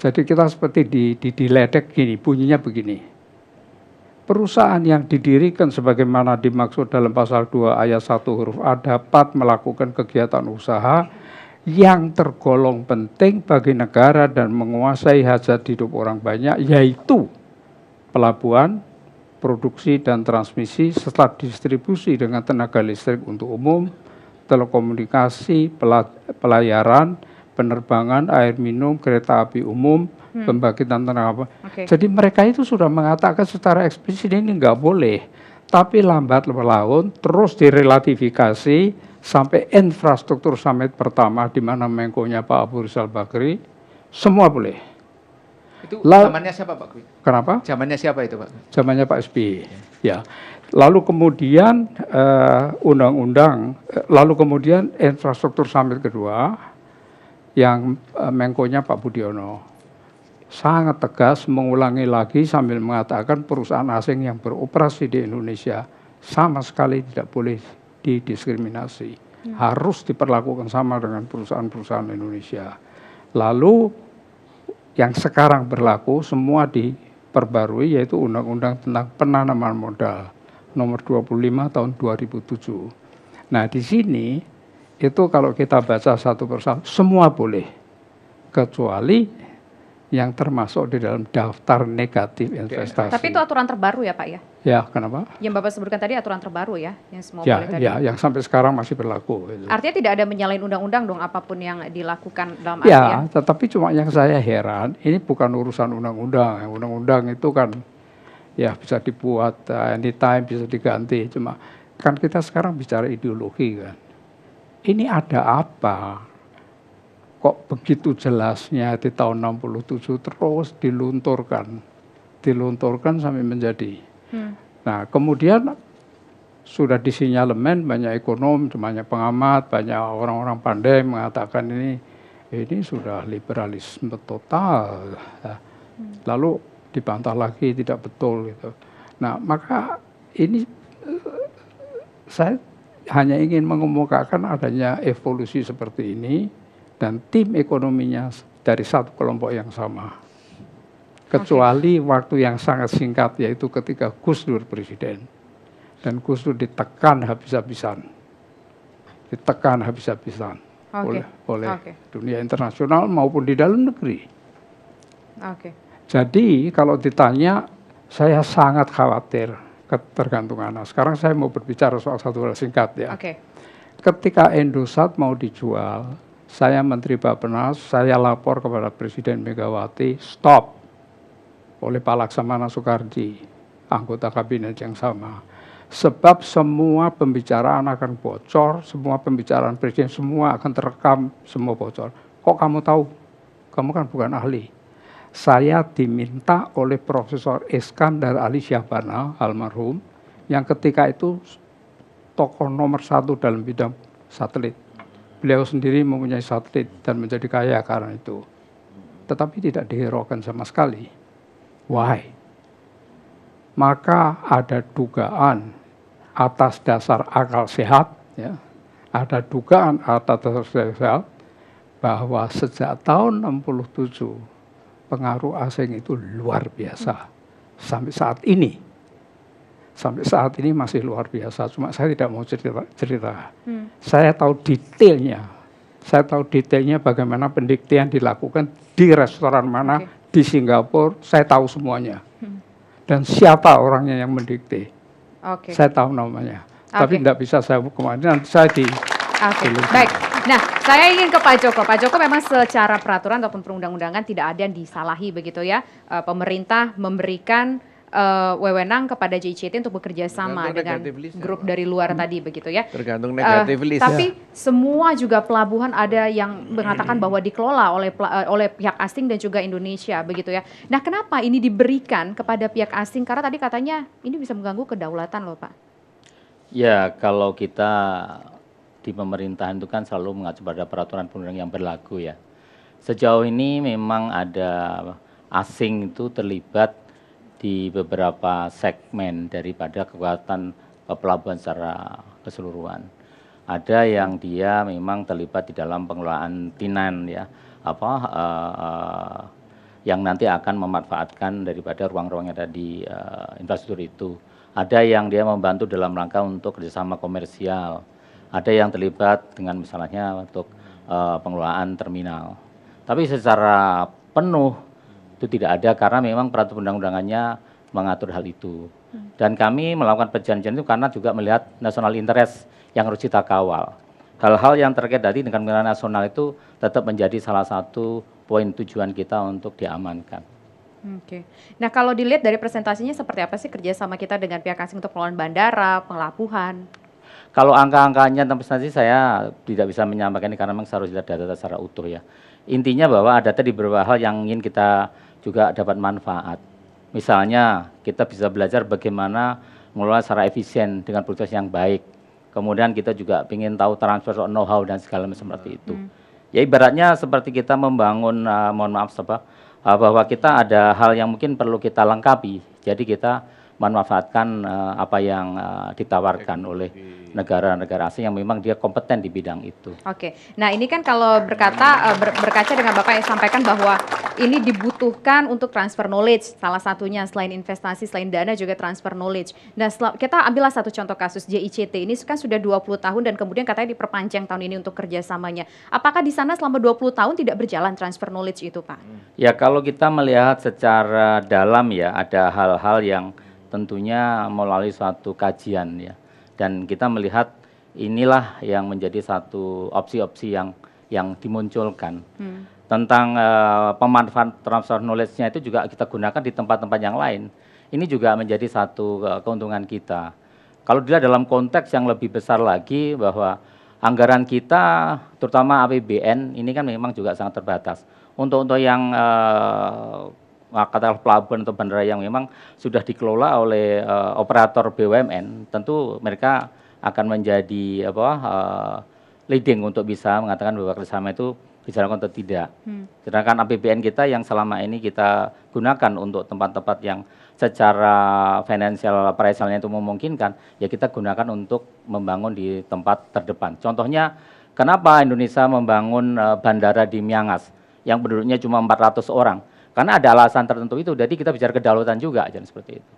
Jadi kita seperti diledek gini, bunyinya begini. Perusahaan yang didirikan sebagaimana dimaksud dalam pasal 2 ayat 1 huruf A dapat melakukan kegiatan usaha yang tergolong penting bagi negara dan menguasai hajat hidup orang banyak, yaitu pelabuhan, produksi dan transmisi serta distribusi dengan tenaga listrik untuk umum, telekomunikasi, pelayaran, penerbangan, air minum, kereta api umum, pembangkitan tenaga. Jadi mereka itu sudah mengatakan secara eksplisit ini nggak boleh. Tapi lambat laun terus direlatifikasi sampai infrastruktur summit pertama di mana Menko-nya Pak Abu Rizal Bakri, semua boleh. Itu zamannya siapa Pak Kwi? Kenapa? Zamannya siapa itu Pak? Zamannya Pak SBY. Ya. Lalu kemudian lalu kemudian infrastruktur summit kedua yang Menko-nya Pak Budiono sangat tegas mengulangi lagi sambil mengatakan perusahaan asing yang beroperasi di Indonesia sama sekali tidak boleh didiskriminasi. Harus diperlakukan sama dengan perusahaan-perusahaan Indonesia. Lalu yang sekarang berlaku semua diperbarui yaitu Undang-Undang tentang Penanaman Modal nomor 25 tahun 2007. Nah di sini itu kalau kita baca satu persatu semua boleh kecuali yang termasuk di dalam daftar negatif investasi. Tapi itu aturan terbaru ya Pak ya? Ya, kenapa? Yang Bapak sebutkan tadi aturan terbaru ya, yang semua ya, boleh tadi. Ya, yang sampai sekarang masih berlaku. Gitu. Artinya tidak ada menyalahin undang-undang dong apapun yang dilakukan dalam ya, tetapi cuma yang saya heran, ini bukan urusan undang-undang. Undang-undang itu kan ya bisa dibuat anytime, bisa diganti. Cuma kan kita sekarang bicara ideologi kan. Ini ada apa? Kok begitu jelasnya di tahun 67 terus dilunturkan sampai menjadi. Nah kemudian sudah disinyalemen banyak ekonom, banyak pengamat, banyak orang-orang pandai mengatakan ini sudah liberalisme total. Lalu dibantah lagi tidak betul gitu. Nah maka ini saya hanya ingin mengemukakan adanya evolusi seperti ini. Dan tim ekonominya dari satu kelompok yang sama. Kecuali waktu yang sangat singkat yaitu ketika Gus Dur presiden. Dan Gus Dur ditekan habis-habisan. Oleh dunia internasional maupun di dalam negeri. Jadi kalau ditanya saya sangat khawatir ketergantungan. Nah, sekarang saya mau berbicara soal satu hal singkat ya. Ketika Indosat mau dijual, saya Menteri Bappenas, saya lapor kepada Presiden Megawati, stop oleh Pak Laksamana Soekardi, anggota kabinet yang sama. Sebab semua pembicaraan akan bocor, semua pembicaraan Presiden, semua akan terekam, semua bocor. Kok kamu tahu? Kamu kan bukan ahli. Saya diminta oleh Profesor Iskandar Ali Syahbana, almarhum, yang ketika itu tokoh nomor 1 dalam bidang satelit. Beliau sendiri mempunyai satelit dan menjadi kaya karena itu. Tetapi tidak dihiraukan sama sekali. Why? Maka ada dugaan atas dasar akal sehat, ya, ada dugaan atas dasar sehat bahwa sejak tahun 67 pengaruh asing itu luar biasa. Sampai saat ini. Sampai saat ini masih luar biasa. Cuma saya tidak mau cerita. Saya tahu detailnya. Saya tahu detailnya bagaimana pendiktian dilakukan di restoran mana di Singapura. Saya tahu semuanya. Dan siapa orangnya yang mendikte. Saya tahu namanya. Tapi tidak bisa saya kemarin. Nanti saya Baik. Nah, saya ingin ke Pak Joko. Pak Joko memang secara peraturan ataupun perundang-undangan tidak ada yang disalahi begitu ya. Pemerintah memberikan wewenang kepada JICT untuk bekerja sama dengan grup dari luar tadi begitu ya. Tergantung negatif list. Tapi semua juga pelabuhan ada yang mengatakan bahwa dikelola oleh pihak asing dan juga Indonesia begitu ya. Nah, kenapa ini diberikan kepada pihak asing? Karena tadi katanya ini bisa mengganggu kedaulatan loh Pak. Ya, kalau kita di pemerintahan itu kan selalu mengacu pada peraturan perundang yang berlaku ya. Sejauh ini memang ada asing itu terlibat di beberapa segmen daripada kekuatan pelabuhan secara keseluruhan. Ada yang dia memang terlibat di dalam pengelolaan tinan ya, yang nanti akan memanfaatkan daripada ruang-ruang yang ada di infrastruktur itu. Ada yang dia membantu dalam rangka untuk kerjasama komersial, ada yang terlibat dengan misalnya untuk pengelolaan terminal. Tapi secara penuh itu tidak ada karena memang peraturan undang-undangannya mengatur hal itu. Dan kami melakukan perjanjian itu karena juga melihat national interest yang harus kita kawal. Hal-hal yang terkait tadi dengan kepentingan nasional itu tetap menjadi salah satu poin tujuan kita untuk diamankan. Oke. Nah kalau dilihat dari presentasinya seperti apa sih kerjasama kita dengan pihak asing untuk pengelolaan bandara, pelabuhan? Kalau angka-angkanya tentu saja saya tidak bisa menyampaikan ini karena memang harus lihat data secara utuh ya. Intinya bahwa ada tadi beberapa hal yang ingin kita juga dapat manfaat. Misalnya kita bisa belajar bagaimana mengelola secara efisien dengan proses yang baik. Kemudian kita juga ingin tahu transfer know-how dan segala macam seperti itu. Ya ibaratnya seperti kita membangun, mohon maaf bahwa kita ada hal yang mungkin perlu kita lengkapi. Jadi kita memanfaatkan apa yang ditawarkan oleh negara-negara asing yang memang dia kompeten di bidang itu. Oke, nah ini kan kalau berkaca dengan Bapak yang sampaikan bahwa ini dibutuhkan untuk transfer knowledge, salah satunya selain investasi, selain dana juga transfer knowledge. Nah kita ambillah satu contoh kasus JICT, ini kan sudah 20 tahun dan kemudian katanya diperpanjang tahun ini untuk kerjasamanya. Apakah di sana selama 20 tahun tidak berjalan transfer knowledge itu Pak? Ya kalau kita melihat secara dalam ya ada hal-hal yang tentunya melalui suatu kajian ya. Dan kita melihat inilah yang menjadi satu opsi-opsi yang dimunculkan. Tentang pemanfaatan transfer knowledge-nya itu juga kita gunakan di tempat-tempat yang lain. Ini juga menjadi satu keuntungan kita. Kalau dilihat dalam konteks yang lebih besar lagi bahwa anggaran kita terutama APBN ini kan memang juga sangat terbatas. Untuk yang katakanlah pelabuhan atau bandara yang memang sudah dikelola oleh operator BUMN, tentu mereka akan menjadi leading untuk bisa mengatakan bahwa kerjasama itu dijalankan atau tidak. Sedangkan APBN kita yang selama ini kita gunakan untuk tempat-tempat yang secara financial appraisal-nya itu memungkinkan, ya kita gunakan untuk membangun di tempat terdepan. Contohnya, kenapa Indonesia membangun bandara di Miangas yang penduduknya cuma 400 orang? Karena ada alasan tertentu itu, jadi kita bicara kedaulatan juga, jangan seperti itu.